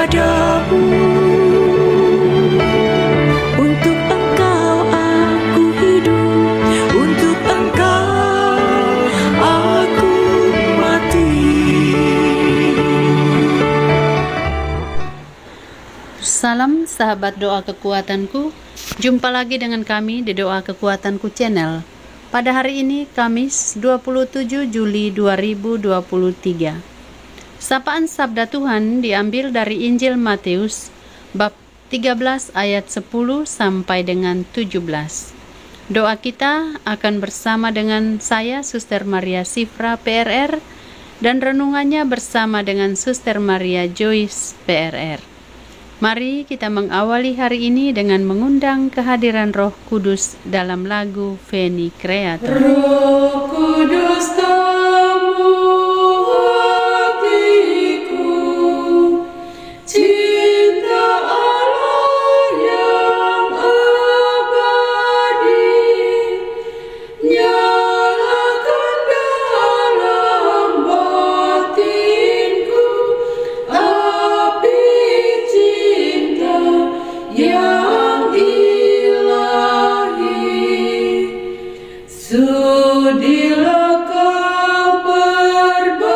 kepadamu. Untuk Engkau aku hidup, untuk Engkau aku mati. Salam sahabat doa kekuatanku. Jumpa lagi dengan kami di Doa Kekuatanku Channel. Pada hari ini Kamis 27 Juli 2023. Sapaan Sabda Tuhan diambil dari Injil Matius bab 13 ayat 10 sampai dengan 17. Doa kita akan bersama dengan saya Suster Maria Sifra PRR dan renungannya bersama dengan Suster Maria Joyce PRR. Mari kita mengawali hari ini dengan mengundang kehadiran Roh Kudus dalam lagu Veni Creator. Roh Kudus tamu hatiku, cinta Allah yang abadi, nyalakan dalam batinku api cinta yang ilahi. Sudilah kau perbarui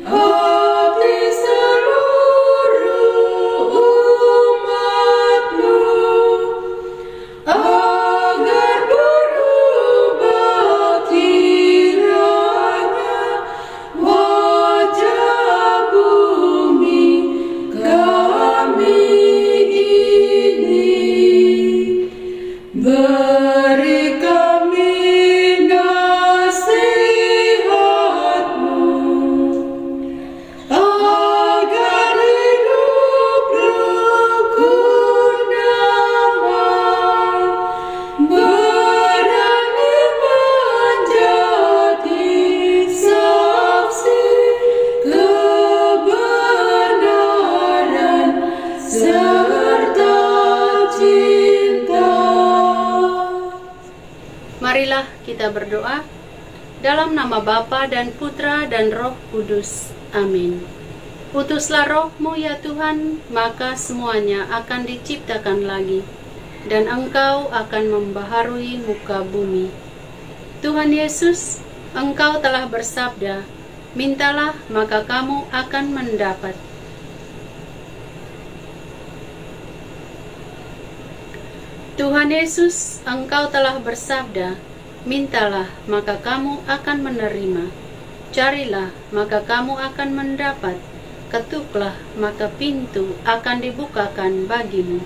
hati seluruh umatmu, agar berubah kiranya wajah bumi kami ini. Beri kami nasihat-Mu, agar hidup rukun damai, berani menjadi saksi kebenaran serta cinta. Marilah kita berdoa dalam nama Bapa dan Putra dan Roh Kudus. Amin. Utuslah Roh-Mu ya Tuhan, maka semuanya akan diciptakan lagi, dan Engkau akan membaharui muka bumi. Tuhan Yesus, Engkau telah bersabda, mintalah maka kamu akan mendapat. Tuhan Yesus, Engkau telah bersabda, mintalah maka kamu akan menerima, carilah maka kamu akan mendapat, ketuklah maka pintu akan dibukakan bagimu.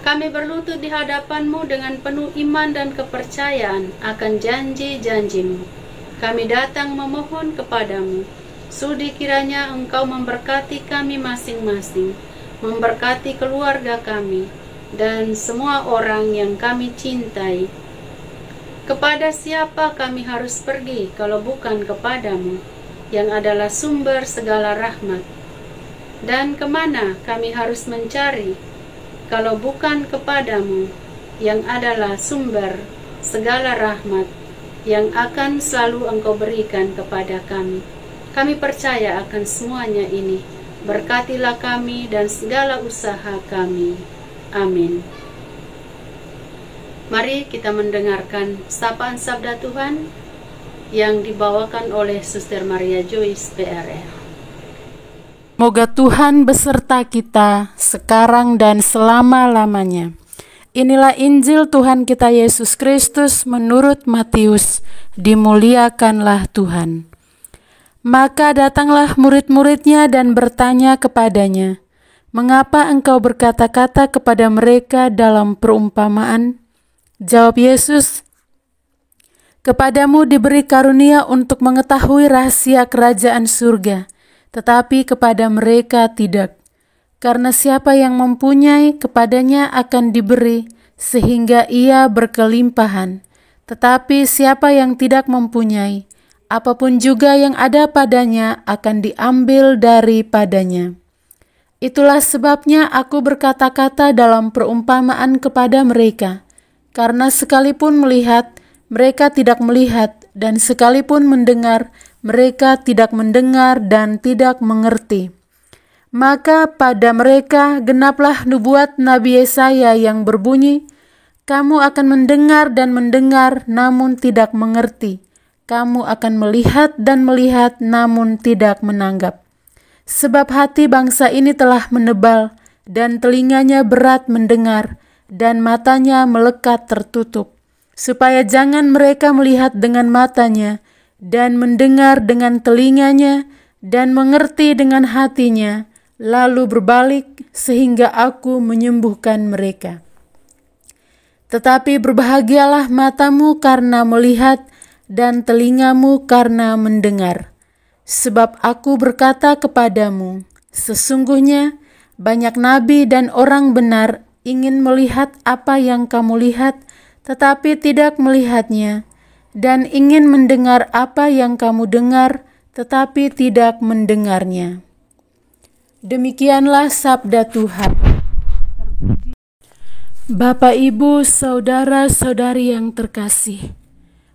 Kami berlutut di hadapan-Mu dengan penuh iman dan kepercayaan akan janji-janji-Mu. Kami datang memohon kepadamu, sudi kiranya Engkau memberkati kami masing-masing, memberkati keluarga kami, dan semua orang yang kami cintai. Kepada siapa kami harus pergi kalau bukan kepadamu, yang adalah sumber segala rahmat? Dan kemana kami harus mencari kalau bukan kepadamu, yang adalah sumber segala rahmat, yang akan selalu Engkau berikan kepada kami? Kami percaya akan semuanya ini. Berkatilah kami dan segala usaha kami. Amin. Mari kita mendengarkan sapaan Sabda Tuhan yang dibawakan oleh Suster Maria Joyce PRR. Moga Tuhan beserta kita sekarang dan selama-lamanya. Inilah Injil Tuhan kita Yesus Kristus menurut Matius. Dimuliakanlah Tuhan. Maka datanglah murid-muridnya dan bertanya kepadanya, "Mengapa engkau berkata-kata kepada mereka dalam perumpamaan?" Jawab Yesus, "Kepadamu diberi karunia untuk mengetahui rahasia kerajaan surga, tetapi kepada mereka tidak. Karena siapa yang mempunyai, kepadanya akan diberi, sehingga ia berkelimpahan. Tetapi siapa yang tidak mempunyai, apapun juga yang ada padanya akan diambil daripadanya. Itulah sebabnya aku berkata-kata dalam perumpamaan kepada mereka, karena sekalipun melihat, mereka tidak melihat, dan sekalipun mendengar, mereka tidak mendengar dan tidak mengerti. Maka pada mereka genaplah nubuat Nabi Yesaya yang berbunyi, kamu akan mendengar dan mendengar namun tidak mengerti. Kamu akan melihat dan melihat namun tidak menanggap. Sebab hati bangsa ini telah menebal dan telinganya berat mendengar dan matanya melekat tertutup, supaya jangan mereka melihat dengan matanya dan mendengar dengan telinganya dan mengerti dengan hatinya, lalu berbalik sehingga aku menyembuhkan mereka. Tetapi berbahagialah matamu karena melihat dan telingamu karena mendengar. Sebab aku berkata kepadamu, sesungguhnya banyak nabi dan orang benar ingin melihat apa yang kamu lihat, tetapi tidak melihatnya, dan ingin mendengar apa yang kamu dengar, tetapi tidak mendengarnya. Demikianlah sabda Tuhan. Bapak, Ibu, saudara-saudari yang terkasih,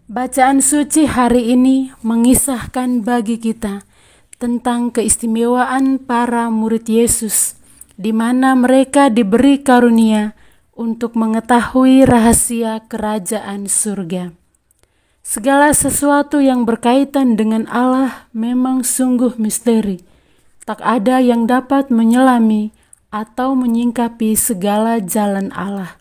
bacaan suci hari ini mengisahkan bagi kita tentang keistimewaan para murid Yesus, di mana mereka diberi karunia untuk mengetahui rahasia kerajaan surga. Segala sesuatu yang berkaitan dengan Allah memang sungguh misteri. Tak ada yang dapat menyelami atau menyingkapi segala jalan Allah.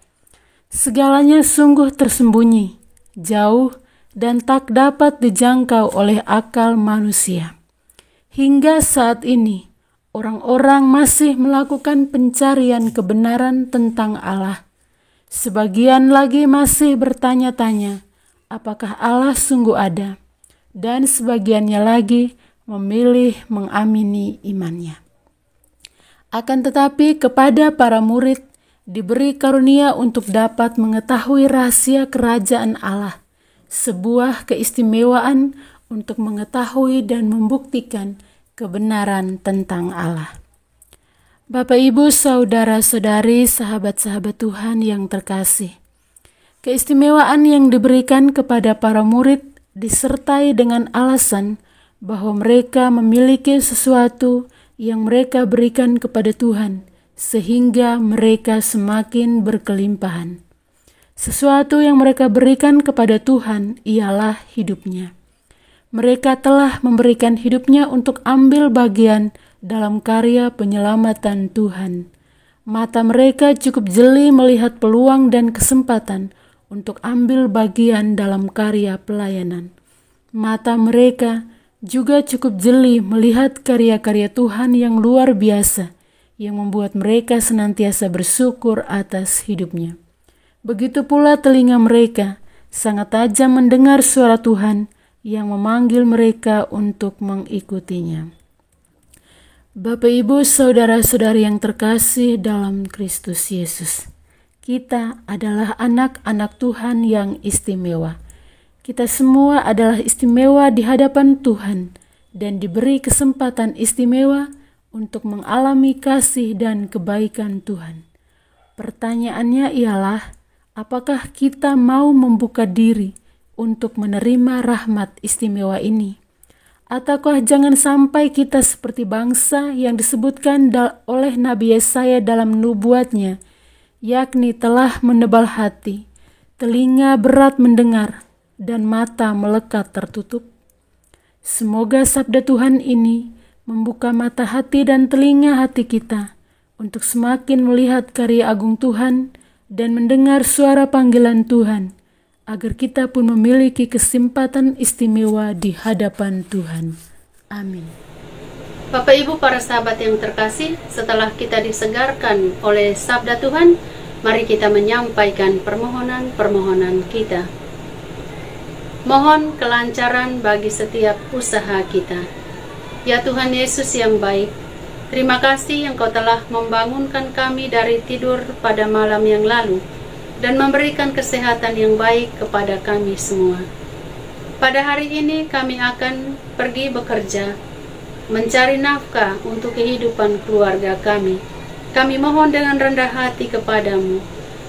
Segalanya sungguh tersembunyi, jauh, dan tak dapat dijangkau oleh akal manusia. Hingga saat ini, orang-orang masih melakukan pencarian kebenaran tentang Allah. Sebagian lagi masih bertanya-tanya, apakah Allah sungguh ada? Dan sebagiannya lagi memilih mengamini imannya. Akan tetapi kepada para murid diberi karunia untuk dapat mengetahui rahasia kerajaan Allah, sebuah keistimewaan untuk mengetahui dan membuktikan kebenaran tentang Allah. Bapak, Ibu, saudara-saudari, sahabat-sahabat Tuhan yang terkasih, keistimewaan yang diberikan kepada para murid disertai dengan alasan bahwa mereka memiliki sesuatu yang mereka berikan kepada Tuhan, sehingga mereka semakin berkelimpahan. Sesuatu yang mereka berikan kepada Tuhan ialah hidupnya. Mereka telah memberikan hidupnya untuk ambil bagian dalam karya penyelamatan Tuhan. Mata mereka cukup jeli melihat peluang dan kesempatan untuk ambil bagian dalam karya pelayanan. Mata mereka juga cukup jeli melihat karya-karya Tuhan yang luar biasa, yang membuat mereka senantiasa bersyukur atas hidupnya. Begitu pula telinga mereka sangat tajam mendengar suara Tuhan yang memanggil mereka untuk mengikutinya. Bapak, Ibu, saudara-saudari yang terkasih dalam Kristus Yesus, kita adalah anak-anak Tuhan yang istimewa. Kita semua adalah istimewa di hadapan Tuhan dan diberi kesempatan istimewa untuk mengalami kasih dan kebaikan Tuhan. Pertanyaannya ialah, apakah kita mau membuka diri untuk menerima rahmat istimewa ini? Ataukah jangan sampai kita seperti bangsa yang disebutkan oleh Nabi Yesaya dalam nubuatnya, yakni telah menebal hati, telinga berat mendengar, dan mata melekat tertutup? Semoga sabda Tuhan ini membuka mata hati dan telinga hati kita untuk semakin melihat karya agung Tuhan dan mendengar suara panggilan Tuhan, agar kita pun memiliki kesempatan istimewa di hadapan Tuhan. Amin. Bapak, Ibu, para sahabat yang terkasih, setelah kita disegarkan oleh sabda Tuhan, mari kita menyampaikan permohonan-permohonan kita. Mohon kelancaran bagi setiap usaha kita. Ya Tuhan Yesus yang baik, terima kasih Engkau telah membangunkan kami dari tidur pada malam yang lalu dan memberikan kesehatan yang baik kepada kami semua. Pada hari ini kami akan pergi bekerja, mencari nafkah untuk kehidupan keluarga kami. Kami mohon dengan rendah hati kepadamu,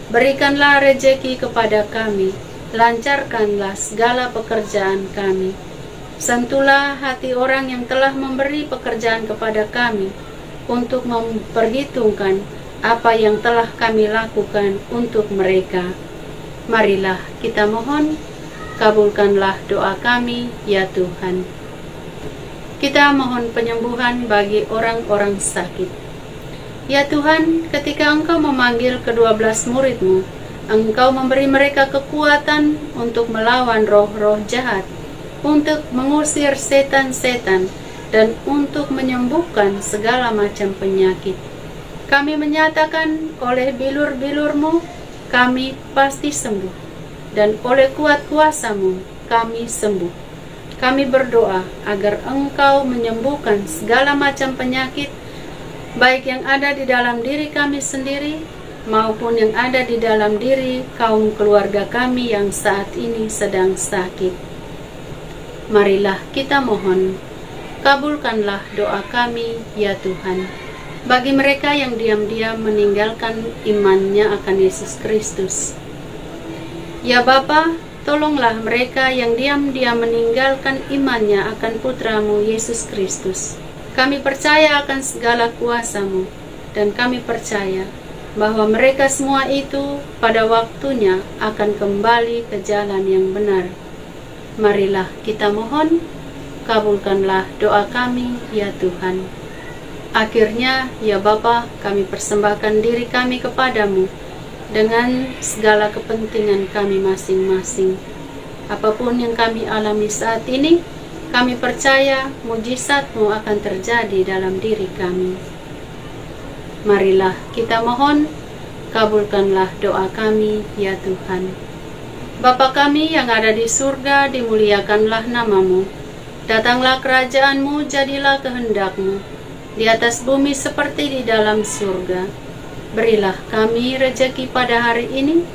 berikanlah rejeki kepada kami, lancarkanlah segala pekerjaan kami. Sentuhlah hati orang yang telah memberi pekerjaan kepada kami untuk memperhitungkan apa yang telah kami lakukan untuk mereka. Marilah kita mohon, kabulkanlah doa kami, ya Tuhan. Kita mohon penyembuhan bagi orang-orang sakit. Ya Tuhan, ketika Engkau memanggil ke-12 murid-Mu, Engkau memberi mereka kekuatan untuk melawan roh-roh jahat, untuk mengusir setan-setan, dan untuk menyembuhkan segala macam penyakit. Kami menyatakan oleh bilur-bilur-Mu, kami pasti sembuh, dan oleh kuat kuasa-Mu, kami sembuh. Kami berdoa agar Engkau menyembuhkan segala macam penyakit, baik yang ada di dalam diri kami sendiri, maupun yang ada di dalam diri kaum keluarga kami yang saat ini sedang sakit. Marilah kita mohon, kabulkanlah doa kami, ya Tuhan. Bagi mereka yang diam-diam meninggalkan imannya akan Yesus Kristus, ya Bapa, tolonglah mereka yang diam-diam meninggalkan imannya akan Putra-Mu Yesus Kristus. Kami percaya akan segala kuasa-Mu, dan kami percaya bahwa mereka semua itu pada waktunya akan kembali ke jalan yang benar. Marilah kita mohon, kabulkanlah doa kami, ya Tuhan. Akhirnya, ya Bapa, kami persembahkan diri kami kepadamu dengan segala kepentingan kami masing-masing. Apapun yang kami alami saat ini, kami percaya mujizat-Mu akan terjadi dalam diri kami. Marilah kita mohon, kabulkanlah doa kami, ya Tuhan. Bapa kami yang ada di surga, dimuliakanlah nama-Mu. Datanglah kerajaan-Mu, jadilah kehendak-Mu, di atas bumi seperti di dalam surga. Berilah kami rejeki pada hari ini,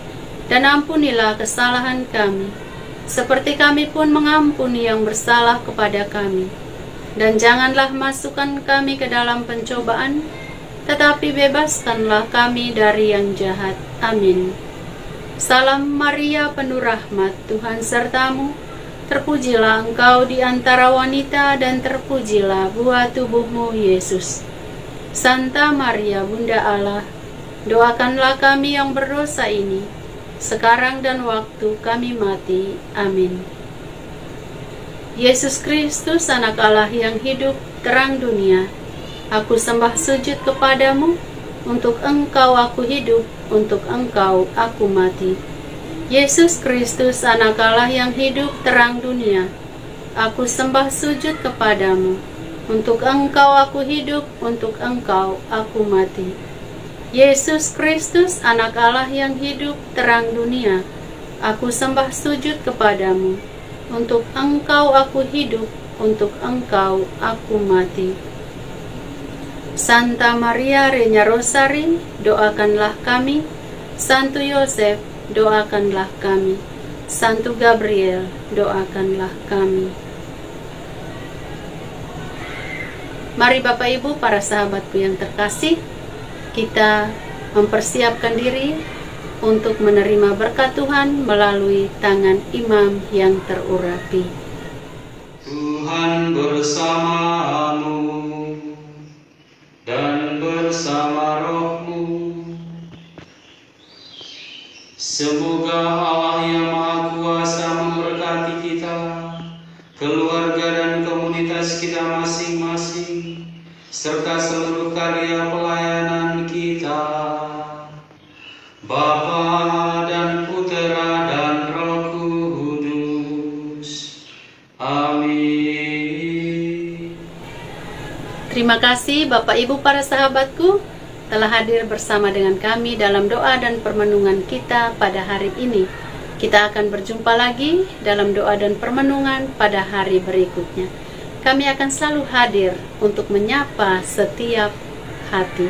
dan ampunilah kesalahan kami, seperti kami pun mengampuni yang bersalah kepada kami. Dan janganlah masukkan kami ke dalam pencobaan, tetapi bebaskanlah kami dari yang jahat. Amin. Salam Maria, penuh rahmat, Tuhan serta-Mu. Terpujilah Engkau di antara wanita, dan terpujilah buah tubuh-Mu, Yesus. Santa Maria, Bunda Allah, doakanlah kami yang berdosa ini, sekarang dan waktu kami mati. Amin. Yesus Kristus, Anak Allah yang hidup, terang dunia, aku sembah sujud kepadamu. Untuk Engkau aku hidup, untuk Engkau aku mati. Yesus Kristus, Anak Allah yang hidup, terang dunia, aku sembah sujud kepadamu. Untuk Engkau aku hidup, untuk Engkau aku mati. Yesus Kristus, Anak Allah yang hidup, terang dunia, aku sembah sujud kepadamu. Untuk Engkau aku hidup, untuk Engkau aku mati. Santa Maria Regna Rosari, doakanlah kami. Santo Yosef, doakanlah kami. Santo Gabriel, doakanlah kami. Mari Bapak Ibu, para sahabatku yang terkasih, kita mempersiapkan diri untuk menerima berkat Tuhan melalui tangan imam yang terurapi. Tuhan bersamamu dan bersama rohmu. Semoga Allah yang Maha Kuasa memberkati kita, keluarga dan komunitas kita masing-masing, serta seluruh karya pelayanan kita. Bapa dan Putera dan Roh Kudus. Amin. Terima kasih Bapak Ibu, para sahabatku, telah hadir bersama dengan kami dalam doa dan permenungan kita pada hari ini. Kita akan berjumpa lagi dalam doa dan permenungan pada hari berikutnya. Kami akan selalu hadir untuk menyapa setiap hati.